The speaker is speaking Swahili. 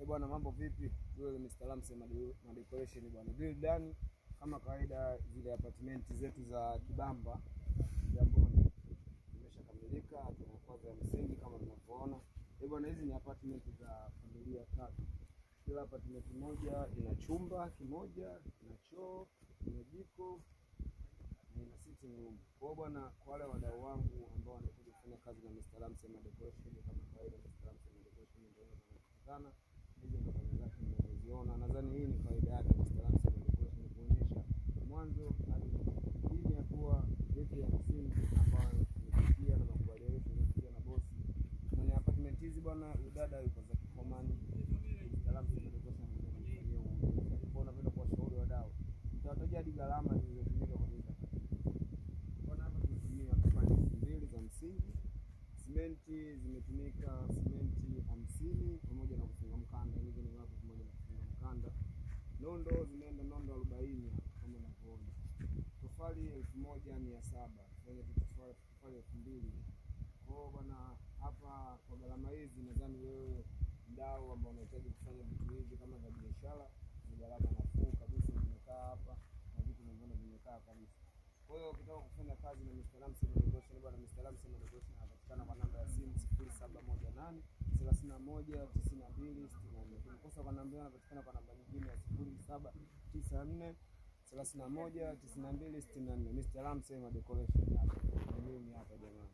Bwana, mambo vipi? Wewe Mr. Ramsey Decoration bwana. Buildani kama kawaida, zile apartment zetu za Kibamba Kigamboni zimeshakamilika, hatua kwanza ya msingi kama mnavyoona. Bwana, hizi ni apartment za familia tatu. Kila apartment moja ina chumba kimoja, ina choo, ina jiko na ina sitting room. Kwa bwana, kwa wale wadau wangu ambao wanakuja kufanya kazi na Mr. Ramsey Decoration kama kawaida, Mr. Ramsey Decoration ndio wanapatikana. Hizo ndio kazi zake mnazoziona. Nadhani hii ni kawaida yake Mr. Ramsey Decoration kuonyesha mwanzo hadi hii ni hatua yetu ya msingi ambayo tumefikia na makubaliano tumefikia na bosi mwenye apartment hizi bwana. Udada yuko za Kikomani. Mr. Ramsey Decoration ndio kwa napenda kuwashauri wadau, mtawataja hadi gharama zilizotumika kwa hizo bwana. Hapa tumetumia tofali mbili za msingi, simenti zimetumika simenti 50 pamoja na kufunga mkanda. Hizo ni wapo pamoja na kufunga mkanda. Nondo zimeenda nondo 40 kama unavyoona. Tofali 1700 kwenye tofali 2000. Kwa bwana, hapa kwa gharama hizi nadhani wewe mdau ambao unahitaji kufanya vitu hivi kama za biashara ni gharama nafuu kabisa. Nimekaa hapa na vitu vingine vimekaa kabisa. Kwa hiyo ukitaka kufanya kazi na Mr. Ramsey Decoration bwana, Mr. Ramsey Decoration anapatikana kwa namba ya simu 0718 31 92 64. Ukikosa kwa namba anapatikana kwa namba nyingine ya 0794 31 92 64. Mr. Ramsey Decoration hapa. Mimi hapa jamani.